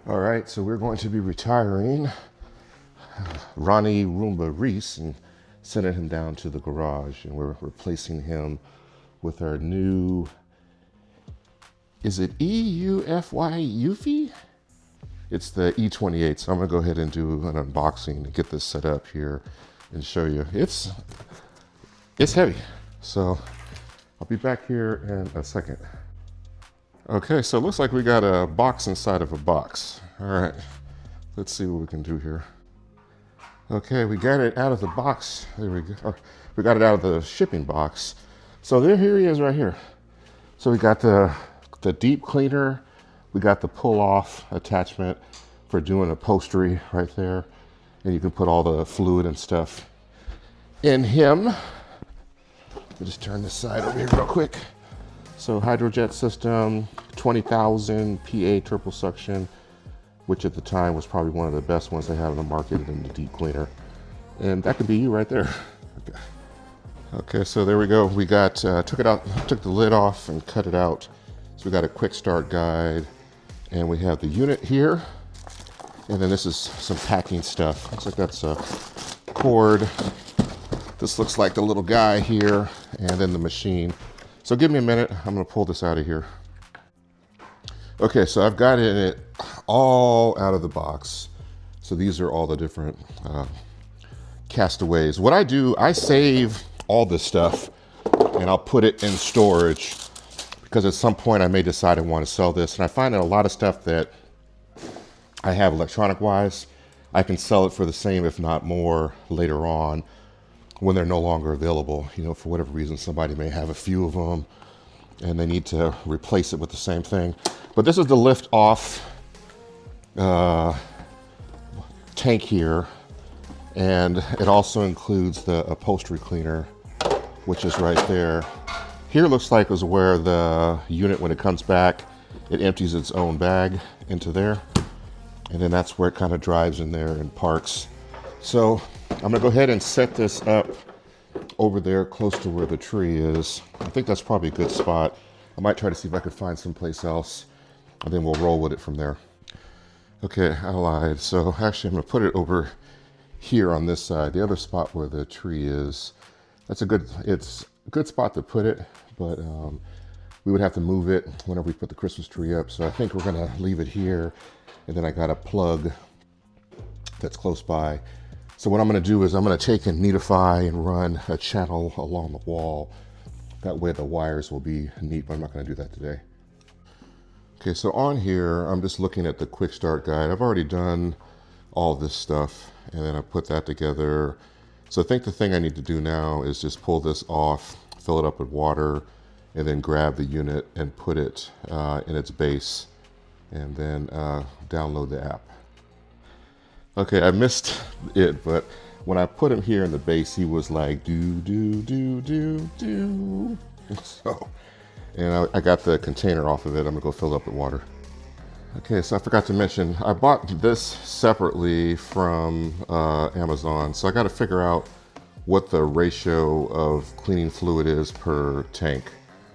All right, so we're going to be retiring Ronnie Roomba Reese and sending him down to the garage, and we're replacing him with our new, is it Eufy? It's the E28, so I'm gonna go ahead and do an unboxing and get this set up here and show you. It's heavy, so I'll be back here in a second. Okay, so it looks like we got a box inside of a box. All right, let's see what we can do here. Okay, we got it out of the box. There we go. We got it out of the shipping box. So here he is right here. So we got the deep cleaner. We got the pull-off attachment for doing upholstery right there. And you can put all the fluid and stuff in him. Let me just turn this side over here real quick. So hydrojet system, 20,000 PA triple suction, which at the time was probably one of the best ones they had on the market in the deep cleaner. And that could be you right there. Okay, so there we go. We got, took the lid off and cut it out. So we got a quick start guide, and we have the unit here. And then this is some packing stuff. Looks like that's a cord. This looks like the little guy here, and then the machine. So give me a minute, I'm gonna pull this out of here. Okay, so I've got it all out of the box. So these are all the different castaways. What I do, I save all this stuff and I'll put it in storage because at some point I may decide I want to sell this. And I find that a lot of stuff that I have electronic wise, I can sell it for the same, if not more, later on when they're no longer available. You know, for whatever reason, somebody may have a few of them and they need to replace it with the same thing. But this is the lift off tank here. And it also includes the upholstery cleaner, which is right there. Here looks like is where the unit, when it comes back, it empties its own bag into there. And then that's where it kind of drives in there and parks. So I'm gonna go ahead and set this up over there close to where the tree is. I think that's probably a good spot. I might try to see if I could find someplace else, and then we'll roll with it from there. Okay, I lied. So actually I'm gonna put it over here on this side, the other spot where the tree is. It's a good spot to put it, but we would have to move it whenever we put the Christmas tree up. So I think we're gonna leave it here, and then I got a plug that's close by. So what I'm gonna do is I'm gonna take and neatify and run a channel along the wall. That way the wires will be neat, but I'm not gonna do that today. Okay, so on here, I'm just looking at the quick start guide. I've already done all this stuff, and then I put that together. So I think the thing I need to do now is just pull this off, fill it up with water, and then grab the unit and put it in its base, and then download the app. Okay, I missed it, but when I put him here in the base, he was like, do. So, and I got the container off of it. I'm gonna go fill it up with water. Okay, so I forgot to mention, I bought this separately from Amazon. So I gotta figure out what the ratio of cleaning fluid is per tank.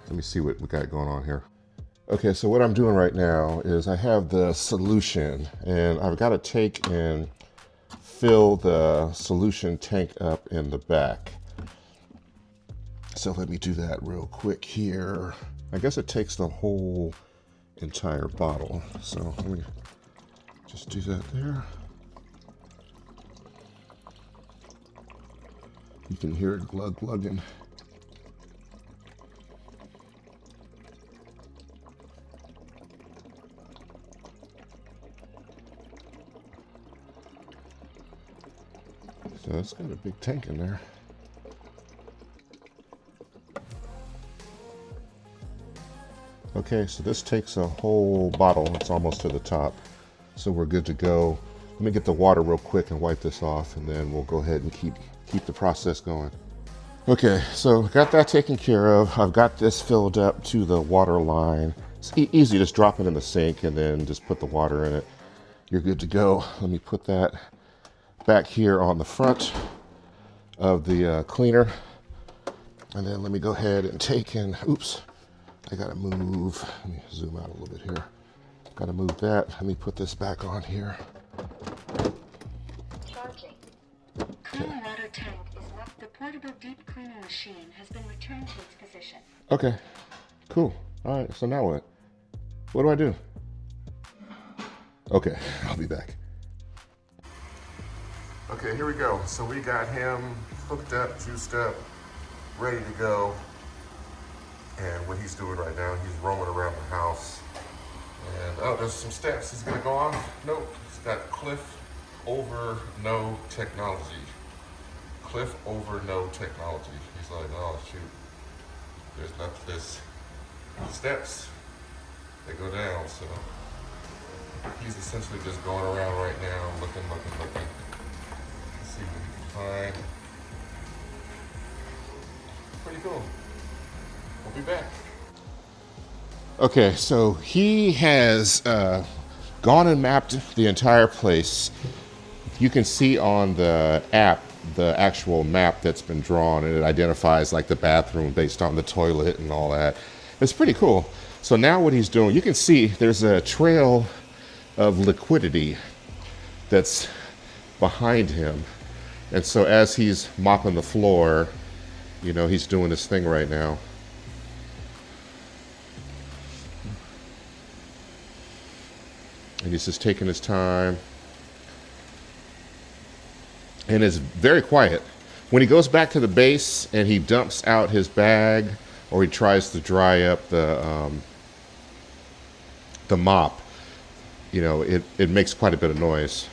Let me see what we got going on here. Okay, so what I'm doing right now is I have the solution, and I've got to take and fill the solution tank up in the back. So let me do that real quick here. I guess it takes the whole entire bottle. So let me just do that there. You can hear it glugging. So it's got a big tank in there. Okay, so this takes a whole bottle. It's almost to the top. So we're good to go. Let me get the water real quick and wipe this off, and then we'll go ahead and keep the process going. Okay, so got that taken care of. I've got this filled up to the water line. It's easy, just drop it in the sink and then just put the water in it. You're good to go. Let me put that back here on the front of the cleaner. And then let me go ahead and take and, oops, I gotta move. Let me zoom out a little bit here. Gotta move that. Let me put this back on here. Charging. Clean water tank is locked. The portable deep cleaning machine has been returned to its position. Okay, cool. All right, so now what? What do I do? Okay, I'll be back. Okay, here we go. So we got him hooked up, juiced up, ready to go. And what he's doing right now, he's roaming around the house. And oh, there's some steps. He's gonna go on. Nope, he's got cliff over no technology. Cliff over no technology. He's like, oh shoot, there's steps that go down. So he's essentially just going around right now, looking. Let's see what he can find. Pretty cool. We'll be back. Okay, so he has gone and mapped the entire place. You can see on the app the actual map that's been drawn, and it identifies like the bathroom based on the toilet and all that. It's pretty cool. So now what he's doing, you can see there's a trail of liquidity that's behind him. And so as he's mopping the floor, you know, he's doing this thing right now. And he's just taking his time. And it's very quiet. When he goes back to the base and he dumps out his bag, or he tries to dry up the mop, you know, it makes quite a bit of noise.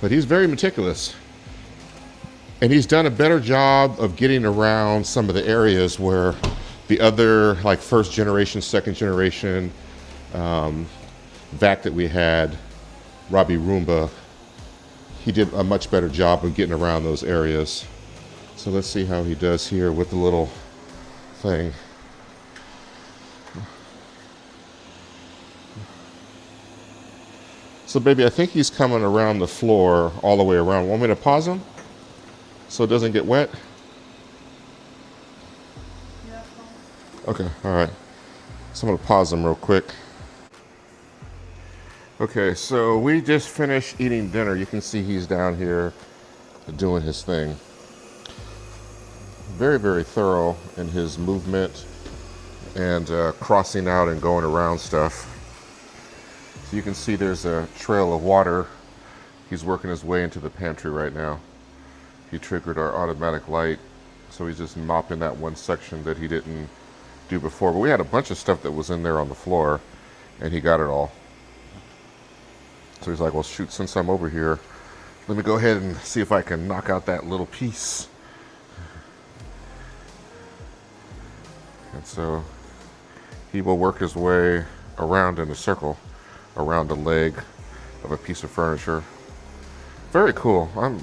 But he's very meticulous. And he's done a better job of getting around some of the areas where the other, like first generation, second generation vac that we had, Robbie Roomba, he did a much better job of getting around those areas. So let's see how he does here with the little thing. So baby, I think he's coming around the floor all the way around. Want me to pause him so it doesn't get wet? Yeah. Okay, all right. So I'm gonna pause him real quick. Okay, so we just finished eating dinner. You can see he's down here doing his thing. Very, very thorough in his movement and crossing out and going around stuff. So you can see there's a trail of water. He's working his way into the pantry right now. He triggered our automatic light, so he's just mopping that one section that he didn't do before. But we had a bunch of stuff that was in there on the floor, and he got it all. So he's like, well, shoot, since I'm over here, let me go ahead and see if I can knock out that little piece. And so he will work his way around in a circle, around the leg of a piece of furniture. Very cool. I'm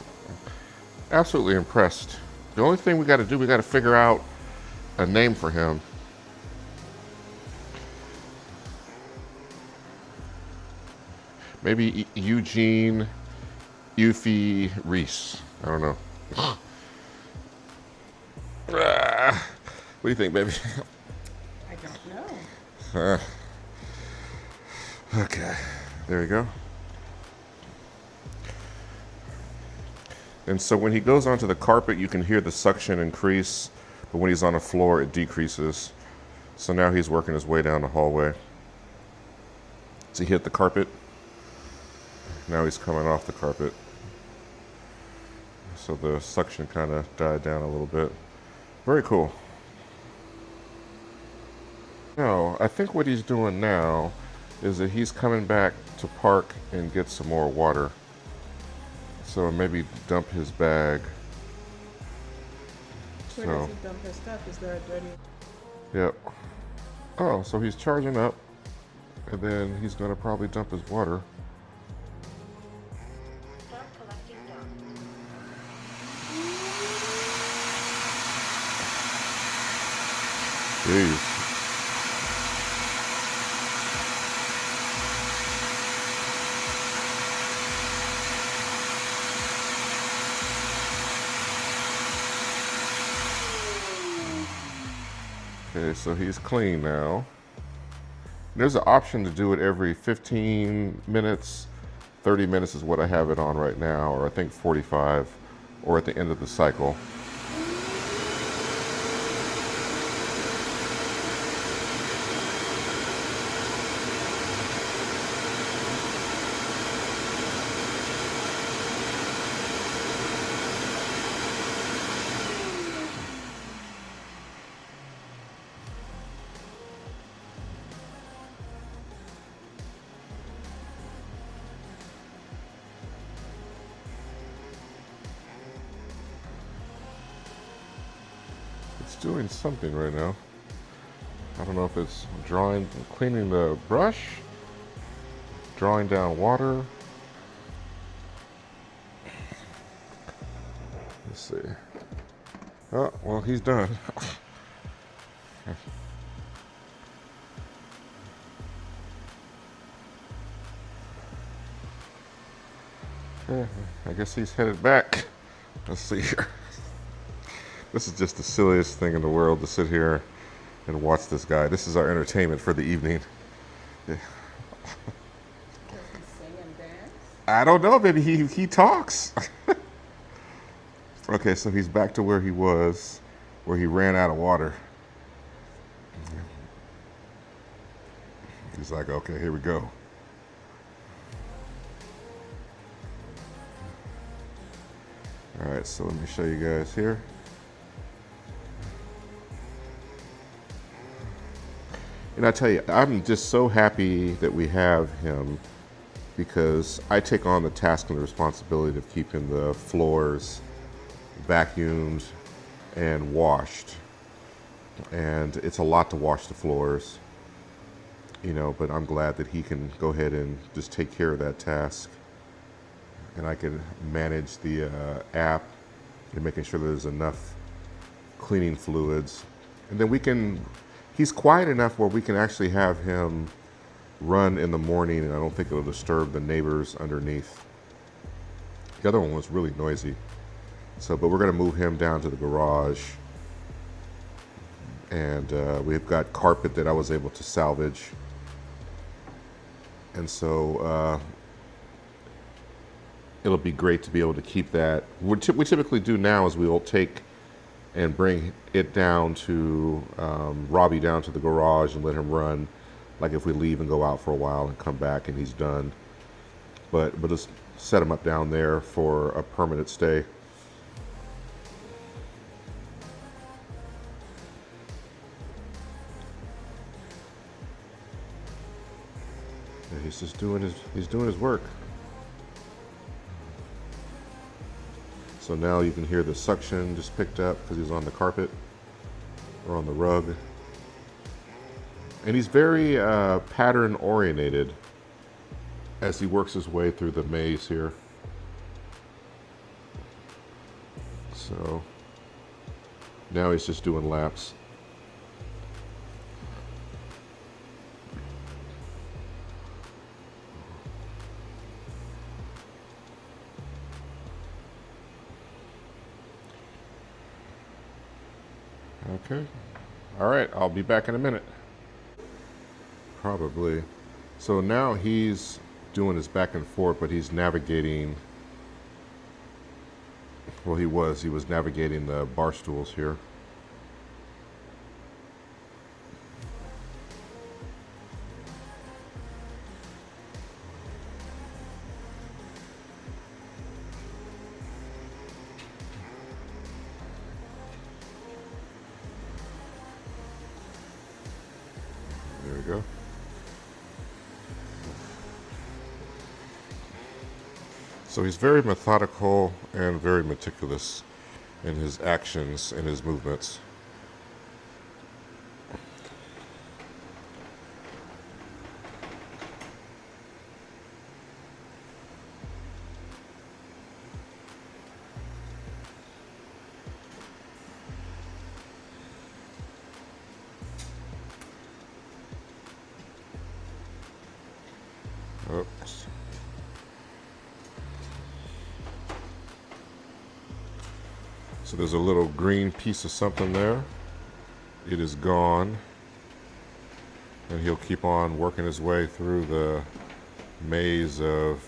absolutely impressed. The only thing we got to do, we got to figure out a name for him. Maybe Eugene Earl Reese. I don't know. What do you think, baby? I don't know. Okay, there you go. And so when he goes onto the carpet, you can hear the suction increase, but when he's on the floor, it decreases. So now he's working his way down the hallway. So he hit the carpet. Now he's coming off the carpet. So the suction kind of died down a little bit. Very cool. No, I think what he's doing now is that he's coming back to park and get some more water. So maybe dump his bag. Where does he dump his stuff? Is there a dirty? Yep. Oh, so he's charging up, and then he's gonna probably dump his water. Start collecting dump. Jeez. Okay, so he's clean now. There's an option to do it every 15 minutes. 30 minutes is what I have it on right now, or I think 45, or at the end of the cycle. It's doing something right now. I don't know if it's cleaning the brush, drawing down water. Let's see. Oh, well, he's done. Yeah, I guess he's headed back. Let's see here. This is just the silliest thing in the world to sit here and watch this guy. This is our entertainment for the evening. Yeah. Does he sing and dance? I don't know, baby. He talks. Okay, so he's back to where he was, where he ran out of water. He's like, okay, here we go. All right, so let me show you guys here. And I tell you, I'm just so happy that we have him, because I take on the task and the responsibility of keeping the floors vacuumed and washed. And it's a lot to wash the floors, you know, but I'm glad that he can go ahead and just take care of that task. And I can manage the app and making sure there's enough cleaning fluids. And then he's quiet enough where we can actually have him run in the morning, and I don't think it'll disturb the neighbors underneath. The other one was really noisy. So, but we're gonna move him down to the garage. And we've got carpet that I was able to salvage. And so it'll be great to be able to keep that. What we typically do now is we'll take and bring it down to Robbie down to the garage and let him run, like if we leave and go out for a while and come back and he's done. But just set him up down there for a permanent stay. Yeah, he's just doing his work. So now you can hear the suction just picked up because he's on the carpet or on the rug. And he's very pattern oriented as he works his way through the maze here. So now he's just doing laps. Okay. All right, I'll be back in a minute. Probably. So now he's doing his back and forth, but he's navigating. Well, he was navigating the bar stools here. There we go. So he's very methodical and very meticulous in his actions and his movements. Oops. So there's a little green piece of something there. It is gone. And he'll keep on working his way through the maze of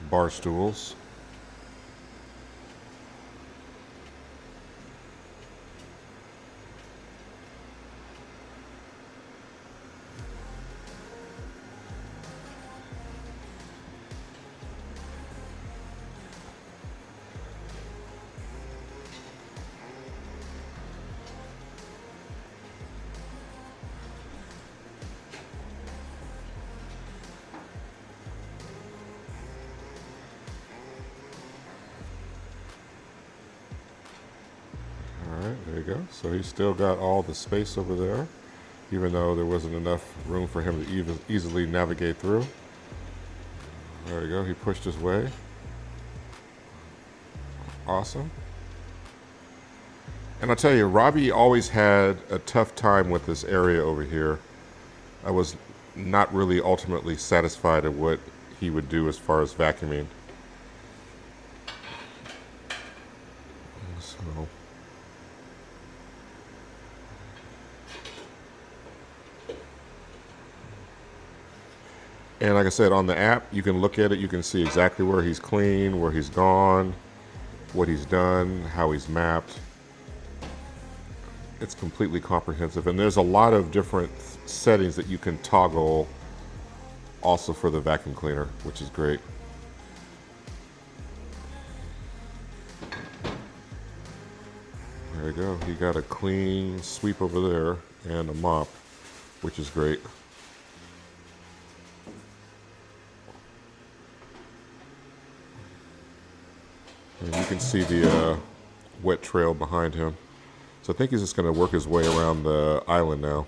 bar stools. There you go. So he's still got all the space over there, even though there wasn't enough room for him to easily navigate through. There you go. He pushed his way. Awesome. And I'll tell you, Robbie always had a tough time with this area over here. I was not really ultimately satisfied at what he would do as far as vacuuming. So... And like I said, on the app, you can look at it, you can see exactly where he's clean, where he's gone, what he's done, how he's mapped. It's completely comprehensive. And there's a lot of different settings that you can toggle also for the vacuum cleaner, which is great. There you go. He got a clean sweep over there and a mop, which is great. And you can see the wet trail behind him. So I think he's just going to work his way around the island now.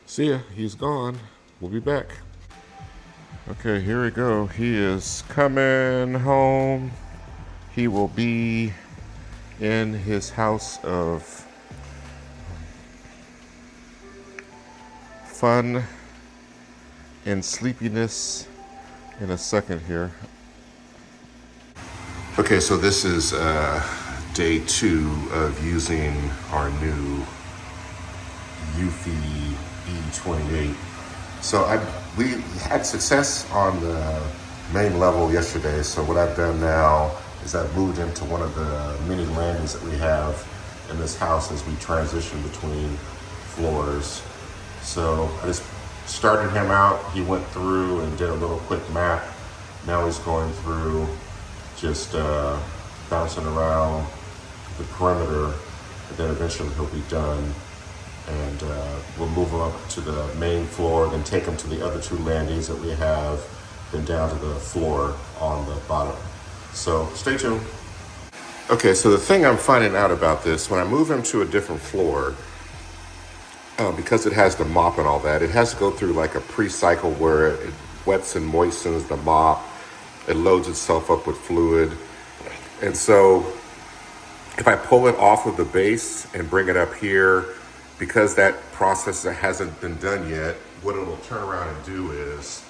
See ya, he's gone. We'll be back. Okay, here we go. He is coming home. He will be in his house of fun and sleepiness in a second here. Okay, so this is day 2 of using our new Eufy E28. So we had success on the main level yesterday. So what I've done now is I've moved into one of the mini landings that we have in this house as we transition between floors. So I just started him out. He went through and did a little quick map. Now he's going through, just bouncing around the perimeter, and then eventually he'll be done. And we'll move him up to the main floor, then take him to the other 2 landings that we have, then down to the floor on the bottom. So stay tuned. Okay, so the thing I'm finding out about this, when I move him to a different floor, because it has the mop and all that, it has to go through like a pre-cycle where it wets and moistens the mop. It loads itself up with fluid. And so if I pull it off of the base and bring it up here, because that process hasn't been done yet, what it'll turn around and do is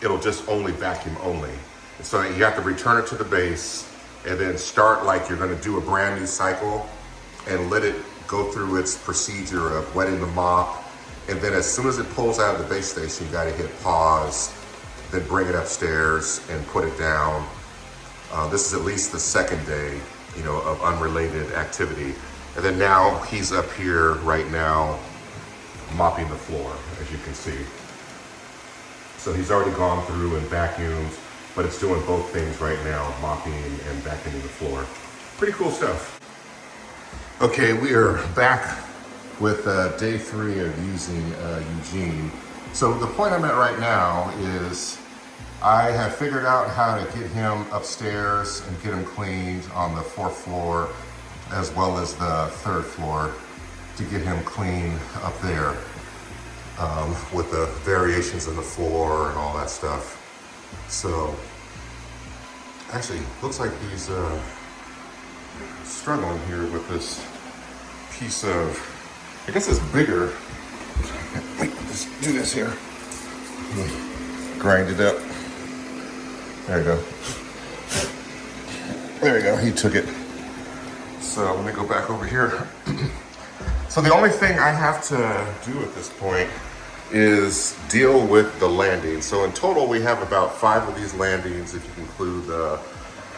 it'll just only vacuum only. And so you have to return it to the base and then start like you're gonna do a brand new cycle and let it go through its procedure of wetting the mop. And then as soon as it pulls out of the base station, you gotta hit pause, then bring it upstairs and put it down. This is at least the 2nd day, of unrelated activity. And then now he's up here right now mopping the floor, as you can see. So he's already gone through and vacuumed, but it's doing both things right now, mopping and vacuuming the floor. Pretty cool stuff. Okay, we are back with day 3 of using Eugene. So the point I'm at right now is I have figured out how to get him upstairs and get him cleaned on the 4th floor, as well as the 3rd floor, to get him clean up there, with the variations in the floor and all that stuff. So actually looks like he's struggling here with this piece of, I guess it's bigger. Wait, just do this here. Grind it up. There you go. There you go, he took it. So let me go back over here. So the only thing I have to do at this point is deal with the landing. So in total, we have about 5 of these landings, if you include the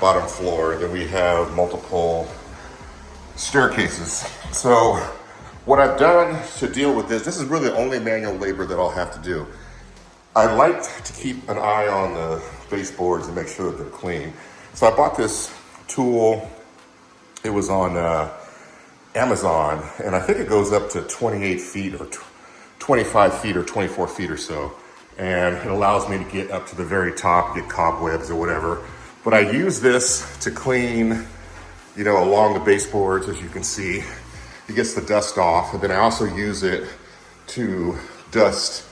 bottom floor. Then we have multiple staircases. So what I've done to deal with this is really the only manual labor that I'll have to do. I like to keep an eye on the baseboards and make sure that they're clean. So I bought this tool. It was on Amazon, and I think it goes up to 28 feet or 25 feet or 24 feet or so. And it allows me to get up to the very top, get cobwebs or whatever. But I use this to clean, you know, along the baseboards, as you can see. It gets the dust off. And then I also use it to dust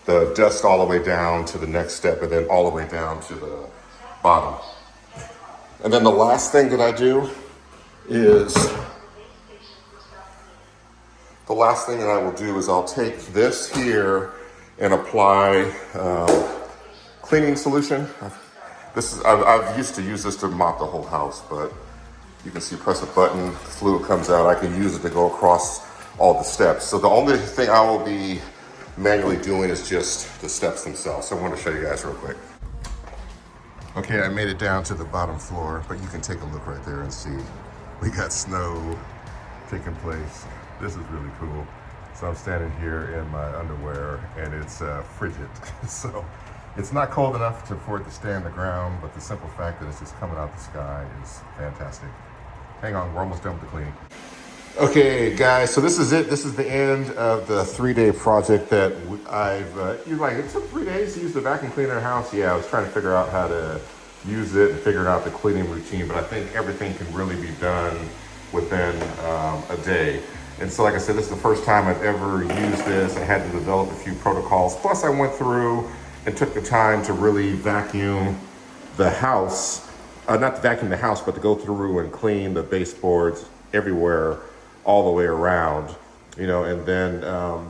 the dust all the way down to the next step and then all the way down to the bottom. And then the last thing that I do is, the last thing that I will do is I'll take this here and apply cleaning solution. I've used to use this to mop the whole house, but you can see, press a button, the fluid comes out. I can use it to go across all the steps. So the only thing I will be manually doing is just the steps themselves. So I want to show you guys real quick. Okay, I made it down to the bottom floor, but you can take a look right there and see we got snow taking place. This is really cool. So I'm standing here in my underwear and it's frigid. So it's not cold enough for it to stay on the ground, but the simple fact that it's just coming out the sky is fantastic. Hang on, we're almost done with the cleaning. Okay, guys, so this is it. This is the end of the 3-day project that you're like, it took 3 days to use the vacuum cleaner in the house. Yeah, I was trying to figure out how to use it and figuring out the cleaning routine, but I think everything can really be done within a day. And so, like I said, this is the first time I've ever used this. I had to develop a few protocols. Plus, I went through and took the time to really vacuum the house. Not to vacuum the house, but to go through and clean the baseboards everywhere, all the way around. You know, and then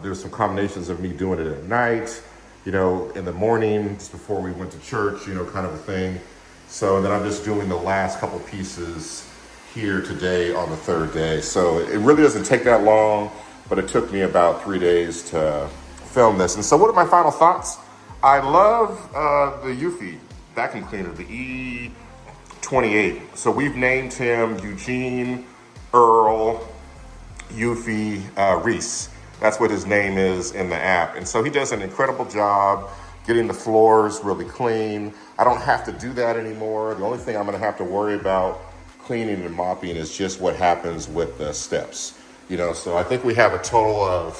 there's some combinations of me doing it at night, you know, in the morning, just before we went to church, you know, kind of a thing. So then I'm just doing the last couple pieces here today on the 3rd day. So it really doesn't take that long, but it took me about 3 days to film this. And so what are my final thoughts? I love the Eufy vacuum cleaner, the E28. So we've named him Eugene Earl Eufy Reese. That's what his name is in the app. And so he does an incredible job getting the floors really clean. I don't have to do that anymore. The only thing I'm gonna have to worry about cleaning and mopping is just what happens with the steps. You know, so I think we have a total of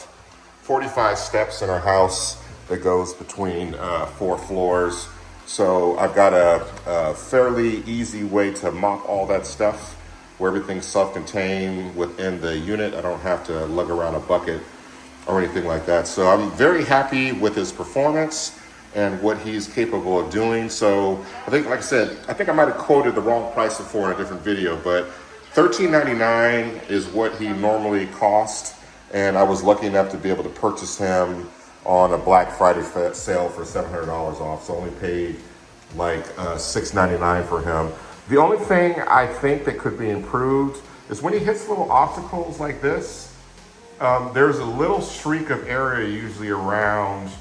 45 steps in our house that goes between 4 floors. So I've got a fairly easy way to mop all that stuff where everything's self-contained within the unit. I don't have to lug around a bucket or anything like that. So I'm very happy with his performance and what he's capable of doing. So I think, like I said, I think I might have quoted the wrong price before in a different video, but $13.99 is what he normally costs. And I was lucky enough to be able to purchase him on a Black Friday sale for $700 off. So I only paid like $6.99 for him. The only thing I think that could be improved is when he hits little obstacles like this, there's a little streak of area usually around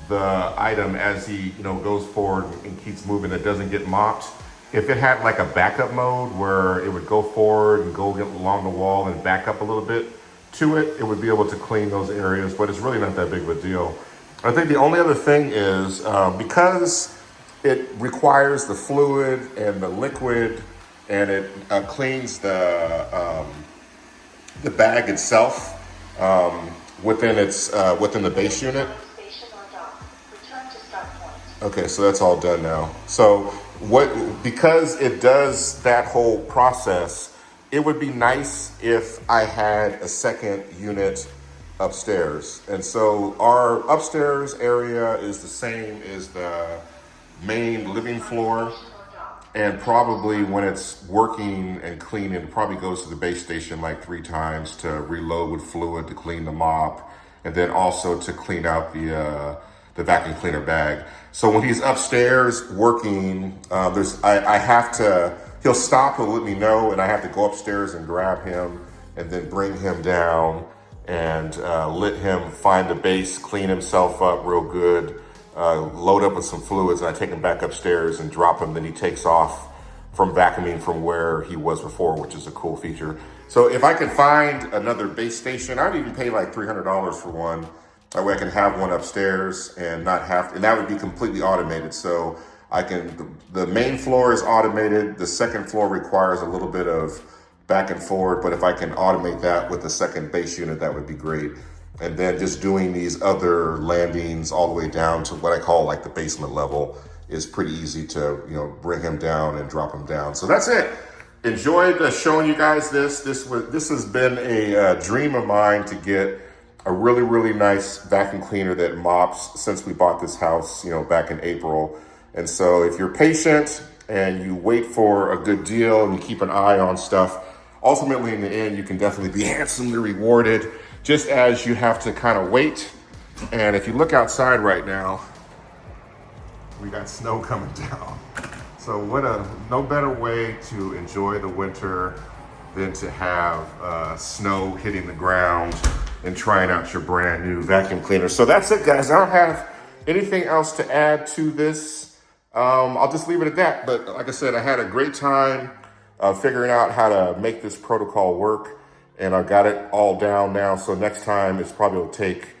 the item as he, you know, goes forward and keeps moving that doesn't get mopped. If it had like a backup mode where it would go forward and go along the wall and back up a little bit to it, it would be able to clean those areas, but it's really not that big of a deal. I think the only other thing is because it requires the fluid and the liquid and it cleans the bag itself within the base unit. Okay, so that's all done now. So because it does that whole process, it would be nice if I had a second unit upstairs. And so our upstairs area is the same as the main living floor. And probably when it's working and cleaning, it probably goes to the base station like 3 times to reload with fluid, to clean the mop, and then also to clean out the vacuum cleaner bag. So when he's upstairs working, I have to he'll stop, he'll let me know, and I have to go upstairs and grab him and then bring him down and let him find the base, clean himself up real good, load up with some fluids, and I take him back upstairs and drop him. Then he takes off from vacuuming from where he was before, which is a cool feature. So if I could find another base station, I'd even pay like $300 for one. That way I can have one upstairs and not have, and that would be completely automated. So I can, the main floor is automated. The second floor requires a little bit of back and forward, but if I can automate that with the second base unit, that would be great. And then just doing these other landings all the way down to what I call like the basement level is pretty easy to, you know, bring him down and drop him down. So that's it. Enjoyed showing you guys this. This has been a dream of mine to get a really, really nice vacuum cleaner that mops since we bought this house, you know, back in April. And so if you're patient and you wait for a good deal and you keep an eye on stuff, ultimately in the end, you can definitely be handsomely rewarded, just as you have to kind of wait. And if you look outside right now, we got snow coming down. So no better way to enjoy the winter than to have snow hitting the ground and trying out your brand new vacuum cleaner. So that's it, guys. I don't have anything else to add to this. I'll just leave it at that. But like I said, I had a great time figuring out how to make this protocol work, and I got it all down now. So next time it's probably will take,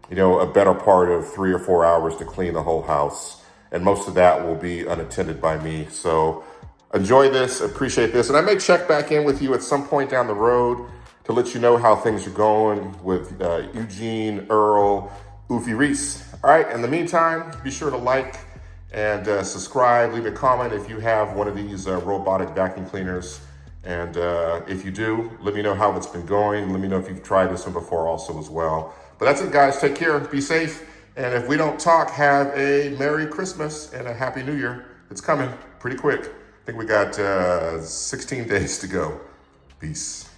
you know, a better part of 3 or 4 hours to clean the whole house. And most of that will be unattended by me. So enjoy this, appreciate this. And I may check back in with you at some point down the road to let you know how things are going with Eugene Earl Eufy Reese. All right, in the meantime, be sure to like and subscribe, leave a comment if you have one of these robotic vacuum cleaners. And if you do, let me know how it's been going. Let me know if you've tried this one before also as well. But that's it, guys. Take care, be safe. And if we don't talk, have a Merry Christmas and a Happy New Year. It's coming pretty quick. I think we got 16 days to go. Peace.